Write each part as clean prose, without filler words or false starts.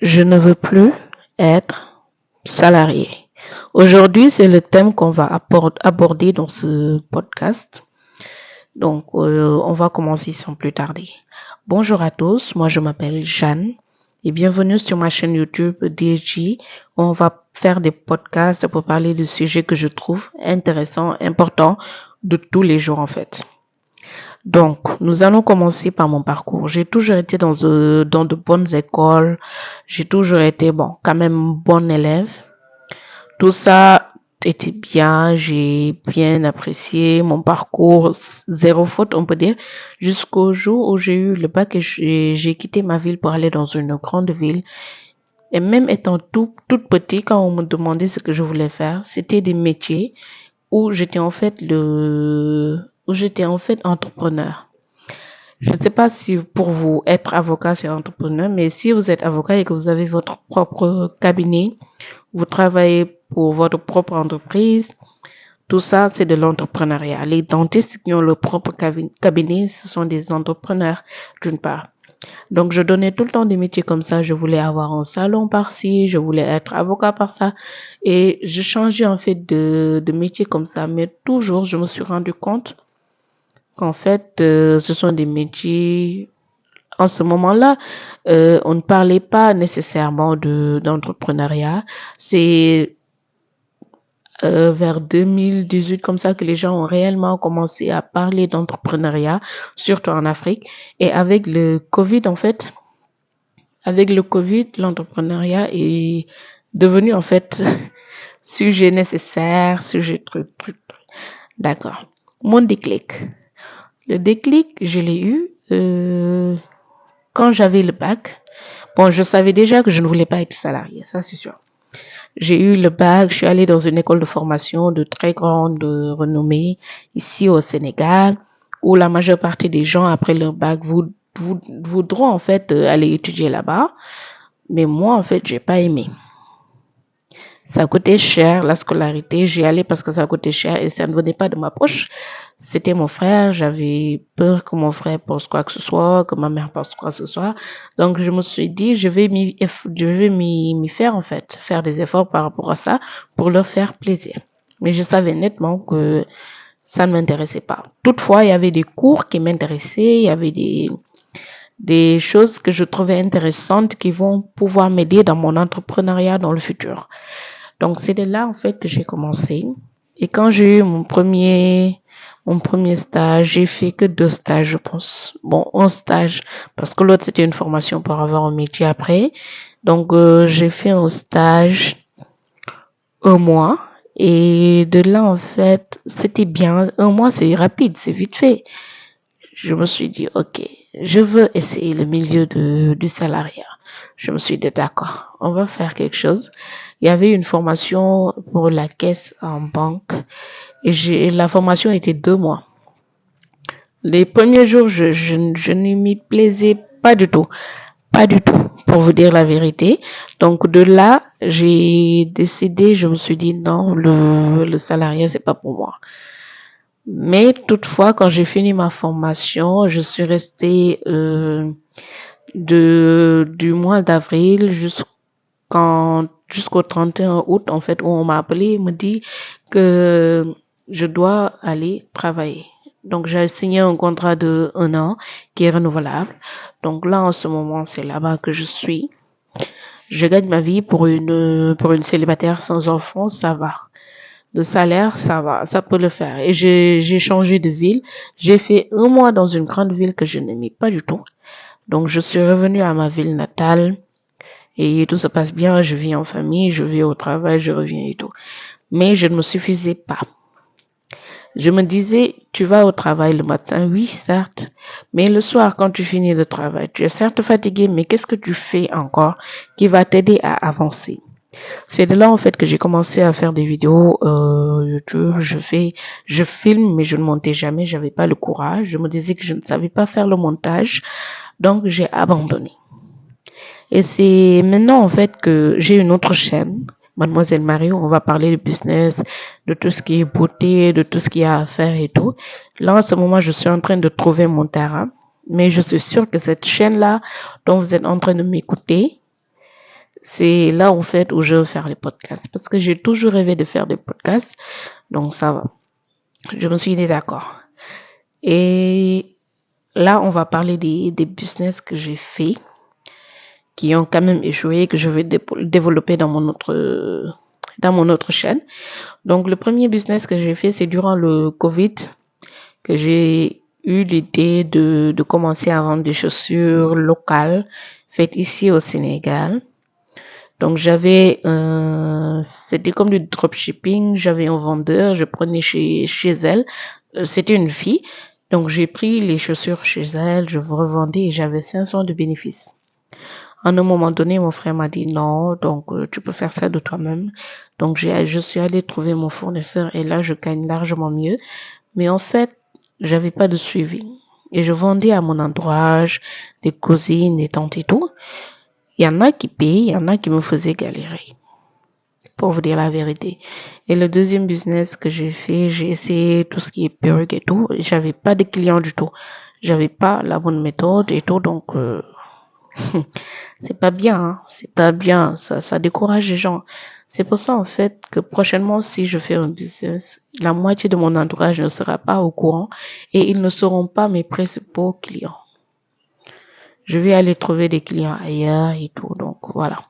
Je ne veux plus être salarié. Aujourd'hui, c'est le thème qu'on va aborder dans ce podcast. Donc, on va commencer sans plus tarder. Bonjour à tous, moi je m'appelle Jeanne et bienvenue sur ma chaîne YouTube DSJ où on va faire des podcasts pour parler de sujets que je trouve intéressants, importants de tous les jours en fait. Donc, nous allons commencer par mon parcours. J'ai toujours été dans de bonnes écoles. J'ai toujours été, quand même bon élève. Tout ça était bien. J'ai bien apprécié mon parcours. Zéro faute, on peut dire. Jusqu'au jour où j'ai eu le bac et j'ai quitté ma ville pour aller dans une grande ville. Et même étant toute petite, quand on me demandait ce que je voulais faire, c'était des métiers où j'étais en fait entrepreneur. Je ne sais pas si pour vous, être avocat, c'est entrepreneur, mais si vous êtes avocat et que vous avez votre propre cabinet, vous travaillez pour votre propre entreprise, tout ça, c'est de l'entrepreneuriat. Les dentistes qui ont leur propre cabinet, ce sont des entrepreneurs, d'une part. Donc, je donnais tout le temps des métiers comme ça. Je voulais avoir un salon par-ci, je voulais être avocat par ça. Et je changeais en fait de métier comme ça. Mais toujours, je me suis rendu compte qu'en fait, ce sont des métiers en ce moment-là, on ne parlait pas nécessairement d'entrepreneuriat. C'est vers 2018 comme ça que les gens ont réellement commencé à parler d'entrepreneuriat, surtout en Afrique. Et avec le Covid, en fait, avec le Covid, l'entrepreneuriat est devenu en fait sujet nécessaire, sujet truc. D'accord. Mon déclic. Le déclic, je l'ai eu quand j'avais le bac. Bon, je savais déjà que je ne voulais pas être salarié, ça c'est sûr. J'ai eu le bac, je suis allée dans une école de formation de très grande renommée ici au Sénégal, où la majeure partie des gens après leur bac voudront en fait aller étudier là-bas. Mais moi, en fait, j'ai pas aimé. Ça coûtait cher, la scolarité. J'y allais parce que ça coûtait cher et ça ne venait pas de ma poche. C'était mon frère. J'avais peur que mon frère pense quoi que ce soit, que ma mère pense quoi que ce soit. Donc, je me suis dit, je vais m'y faire, en fait, faire des efforts par rapport à ça pour leur faire plaisir. Mais je savais nettement que ça ne m'intéressait pas. Toutefois, il y avait des cours qui m'intéressaient, il y avait des choses que je trouvais intéressantes qui vont pouvoir m'aider dans mon entrepreneuriat dans le futur. Donc, c'est de là, en fait, que j'ai commencé. Et quand j'ai eu mon premier stage, j'ai fait que 2 stages, je pense. Bon, un stage, parce que l'autre, c'était une formation pour avoir un métier après. Donc, j'ai fait un stage 1 mois. Et de là, en fait, c'était bien. 1 mois, c'est rapide, c'est vite fait. Je me suis dit, OK, je veux essayer le milieu du salariat. Je me suis dit, d'accord, on va faire quelque chose. Il y avait une formation pour la caisse en banque et la formation était 2 mois. Les premiers jours, je ne m'y plaisais pas du tout. Pas du tout, pour vous dire la vérité. Donc de là, j'ai décidé, je me suis dit non, le salariat, c'est pas pour moi. Mais toutefois, quand j'ai fini ma formation, je suis restée du mois d'avril jusqu'au 31 août, en fait, où on m'a appelé et me dit que je dois aller travailler. Donc, j'ai signé un contrat de 1 an qui est renouvelable. Donc là, en ce moment, c'est là-bas que je suis. Je gagne ma vie pour une célibataire sans enfant, ça va. Le salaire, ça va, ça peut le faire. Et j'ai changé de ville. J'ai fait 1 mois dans une grande ville que je n'aimais pas du tout. Donc, je suis revenue à ma ville natale et tout se passe bien. Je vis en famille, je vais au travail, je reviens et tout. Mais je ne me suffisais pas. Je me disais, tu vas au travail le matin, oui, certes. Mais le soir, quand tu finis le travail, tu es certes fatigué, mais qu'est-ce que tu fais encore qui va t'aider à avancer? C'est de là en fait que j'ai commencé à faire des vidéos YouTube. Je filme, mais je ne montais jamais. J'avais pas le courage. Je me disais que je ne savais pas faire le montage, donc j'ai abandonné. Et c'est maintenant en fait que j'ai une autre chaîne, Mademoiselle Marie, où on va parler de business, de tout ce qui est beauté, de tout ce qu'il y a à faire et tout. Là en ce moment, je suis en train de trouver mon terrain, mais je suis sûre que cette chaîne-là, dont vous êtes en train de m'écouter, c'est là en fait où je veux faire les podcasts parce que j'ai toujours rêvé de faire des podcasts. Donc ça va. Je me suis dit d'accord. Et là, on va parler des business que j'ai fait, qui ont quand même échoué, que je vais développer dans mon autre chaîne. Donc, le premier business que j'ai fait, c'est durant le Covid que j'ai eu l'idée de commencer à vendre des chaussures locales faites ici au Sénégal. Donc, c'était comme du dropshipping. J'avais un vendeur, je prenais chez elle. C'était une fille. Donc, j'ai pris les chaussures chez elle, je vous revendais et j'avais 500 de bénéfices. À un moment donné, mon frère m'a dit non, donc tu peux faire ça de toi-même. Donc, je suis allée trouver mon fournisseur et là, je gagne largement mieux. Mais en fait, j'avais pas de suivi. Et je vendais à mon entourage, des cousines, des tantes et tout. Il y en a qui payaient, il y en a qui me faisaient galérer, pour vous dire la vérité. Et le deuxième business que j'ai fait, j'ai essayé tout ce qui est perruque et tout. J'avais pas de clients du tout. J'avais pas la bonne méthode et tout, donc c'est pas bien, hein. C'est pas bien. Ça décourage les gens. C'est pour ça en fait que prochainement, si je fais un business, la moitié de mon entourage ne sera pas au courant et ils ne seront pas mes principaux clients. Je vais aller trouver des clients ailleurs et tout, donc voilà.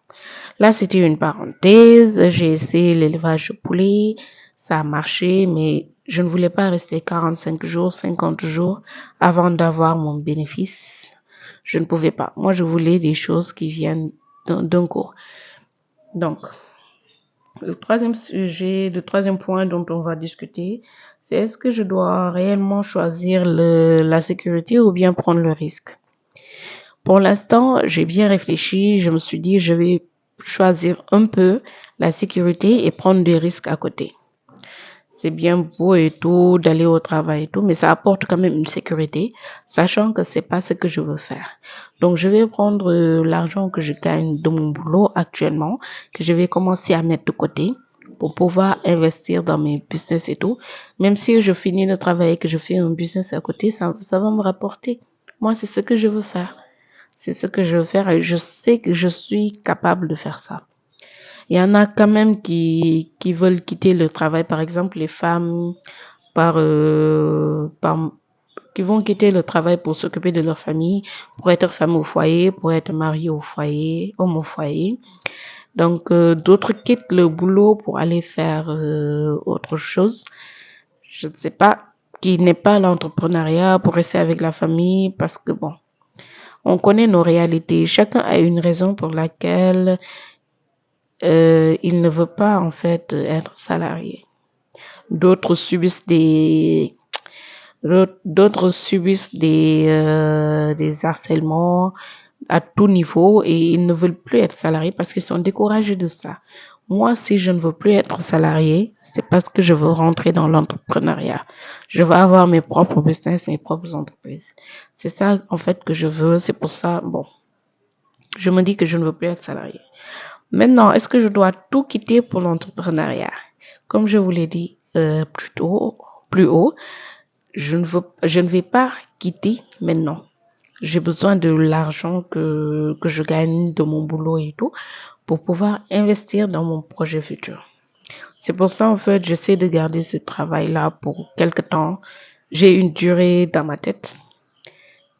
Là, c'était une parenthèse. J'ai essayé l'élevage de poulet. Ça a marché, mais je ne voulais pas rester 45 jours, 50 jours avant d'avoir mon bénéfice. Je ne pouvais pas. Moi, je voulais des choses qui viennent d'un coup. Donc, le troisième point dont on va discuter, c'est est-ce que je dois réellement choisir la sécurité ou bien prendre le risque? Pour l'instant, j'ai bien réfléchi. Je me suis dit, je vais choisir un peu la sécurité et prendre des risques à côté. C'est bien beau et tout, d'aller au travail et tout, mais ça apporte quand même une sécurité, sachant que c'est pas ce que je veux faire. Donc, je vais prendre l'argent que je gagne de mon boulot actuellement, que je vais commencer à mettre de côté pour pouvoir investir dans mes business et tout. Même si je finis le travail et que je fais un business à côté, ça va me rapporter. Moi, c'est ce que je veux faire. C'est ce que je veux faire et je sais que je suis capable de faire ça. Il y en a quand même qui veulent quitter le travail, par exemple les femmes qui vont quitter le travail pour s'occuper de leur famille, pour être femme au foyer, pour être mariée au foyer, homme au foyer. Donc d'autres quittent le boulot pour aller faire autre chose. Je ne sais pas, qui n'est pas l'entrepreneuriat pour rester avec la famille parce que bon, on connaît nos réalités. Chacun a une raison pour laquelle il ne veut pas en fait être salarié. D'autres subissent des harcèlements à tout niveau et ils ne veulent plus être salariés parce qu'ils sont découragés de ça. Moi, si je ne veux plus être salarié, c'est parce que je veux rentrer dans l'entrepreneuriat. Je veux avoir mes propres business, mes propres entreprises. C'est ça, en fait, que je veux. C'est pour ça, bon, je me dis que je ne veux plus être salarié. Maintenant, est-ce que je dois tout quitter pour l'entrepreneuriat? Comme je vous l'ai dit plus haut, je ne vais pas quitter maintenant. J'ai besoin de l'argent que je gagne de mon boulot et tout pour pouvoir investir dans mon projet futur. C'est pour ça, en fait, j'essaie de garder ce travail-là pour quelque temps. J'ai une durée dans ma tête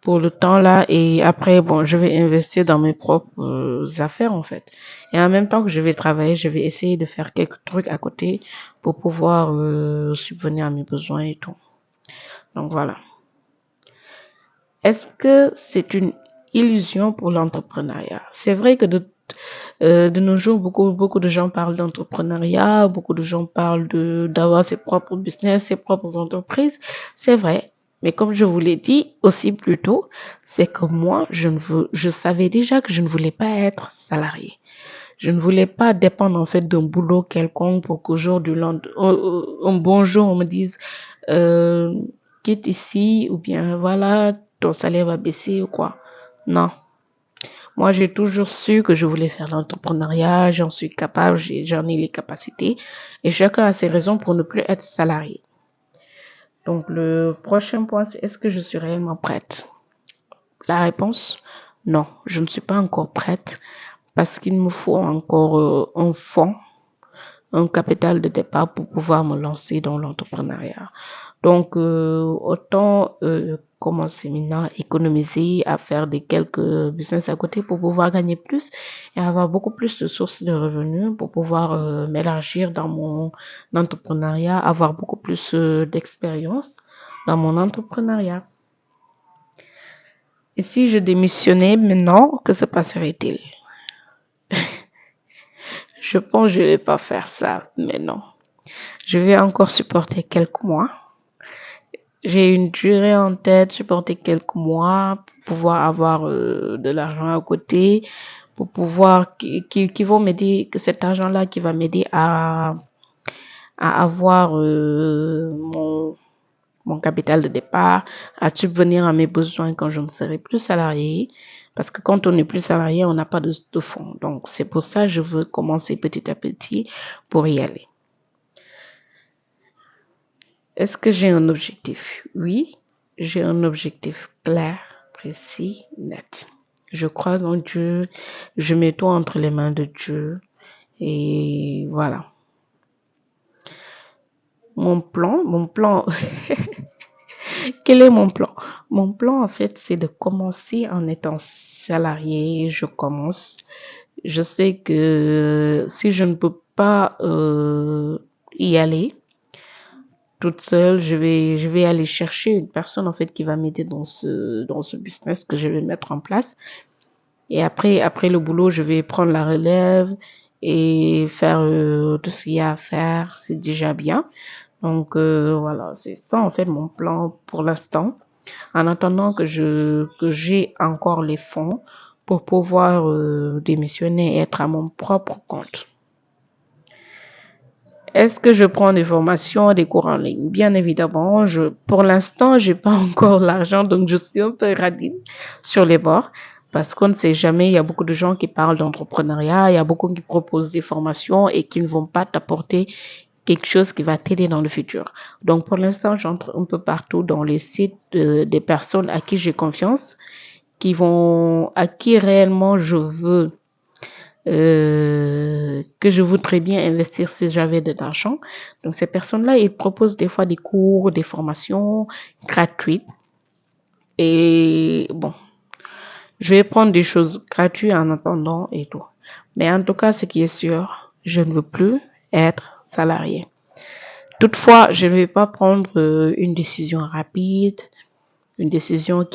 pour le temps là et après, bon, je vais investir dans mes propres affaires, en fait. Et en même temps que je vais travailler, je vais essayer de faire quelques trucs à côté pour pouvoir subvenir à mes besoins et tout. Donc voilà. Est-ce que c'est une illusion pour l'entrepreneuriat? C'est vrai que de nos jours, beaucoup de gens parlent d'entrepreneuriat, beaucoup de gens parlent d'avoir ses propres business, ses propres entreprises. C'est vrai. Mais comme je vous l'ai dit aussi plus tôt, c'est que moi, je savais déjà que je ne voulais pas être salarié. Je ne voulais pas dépendre en fait d'un boulot quelconque pour qu'au jour du lendemain, un bon jour, on me dise, euh, quitte ici ou bien voilà, ton salaire va baisser ou quoi. Non. Moi, j'ai toujours su que je voulais faire l'entrepreneuriat, j'en suis capable, j'en ai les capacités et chacun a ses raisons pour ne plus être salarié. Donc, le prochain point, c'est est-ce que je suis réellement prête? La réponse, non, je ne suis pas encore prête parce qu'il me faut encore un fonds, un capital de départ pour pouvoir me lancer dans l'entrepreneuriat. Donc, autant commencer maintenant à économiser, à faire des quelques business à côté pour pouvoir gagner plus et avoir beaucoup plus de sources de revenus pour pouvoir m'élargir dans mon entrepreneuriat, avoir beaucoup plus d'expérience dans mon entrepreneuriat. Et si je démissionnais maintenant, que se passerait-il? Je pense que je vais pas faire ça maintenant. Je vais encore supporter quelques mois. J'ai une durée en tête, supporter quelques mois pour pouvoir avoir de l'argent à côté, pour pouvoir qui vont m'aider, que cet argent-là qui va m'aider à avoir mon capital de départ, à subvenir à mes besoins quand je ne serai plus salarié. Parce que quand on n'est plus salarié, on n'a pas de fonds. Donc, c'est pour ça que je veux commencer petit à petit pour y aller. Est-ce que j'ai un objectif? Oui, j'ai un objectif clair, précis, net. Je crois en Dieu, je mets tout entre les mains de Dieu et voilà. Mon plan, quel est mon plan? Mon plan, en fait, c'est de commencer en étant salarié. Je commence. Je sais que si je ne peux pas y aller toute seule, je vais aller chercher une personne, en fait, qui va m'aider dans ce business que je vais mettre en place. Et après le boulot, je vais prendre la relève et faire tout ce qu'il y a à faire. C'est déjà bien. Donc voilà, c'est ça en fait mon plan pour l'instant. En attendant que j'ai encore les fonds pour pouvoir démissionner et être à mon propre compte. Est-ce que je prends des formations, des cours en ligne? Bien évidemment, pour l'instant, j'ai pas encore l'argent, donc je suis un peu radine sur les bords. Parce qu'on ne sait jamais, il y a beaucoup de gens qui parlent d'entrepreneuriat, il y a beaucoup qui proposent des formations et qui ne vont pas t'apporter quelque chose qui va t'aider dans le futur. Donc, pour l'instant, j'entre un peu partout dans les sites des personnes à qui j'ai confiance, à qui réellement que je voudrais bien investir si j'avais de l'argent. Donc, ces personnes-là, ils proposent des fois des cours, des formations gratuites. Et bon, je vais prendre des choses gratuites en attendant et tout. Mais en tout cas, ce qui est sûr, je ne veux plus être salarié. Toutefois, je ne vais pas prendre une décision rapide, une décision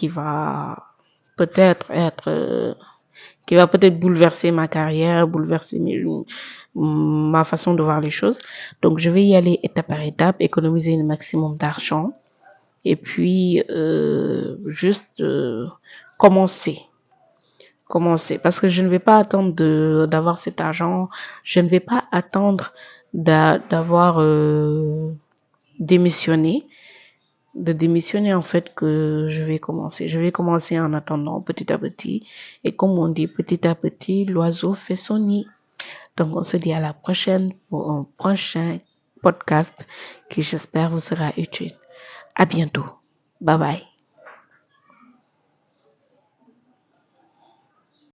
peut-être qui va peut-être bouleverser ma carrière, bouleverser ma façon de voir les choses. Donc, je vais y aller étape par étape, économiser le maximum d'argent et puis juste commencer. Parce que je ne vais pas attendre d'avoir cet argent, je ne vais pas attendre d'avoir démissionné, en fait que je vais commencer. Je vais commencer en attendant petit à petit. Et comme on dit, petit à petit, l'oiseau fait son nid. Donc on se dit à la prochaine pour un prochain podcast qui j'espère vous sera utile. À bientôt. Bye bye.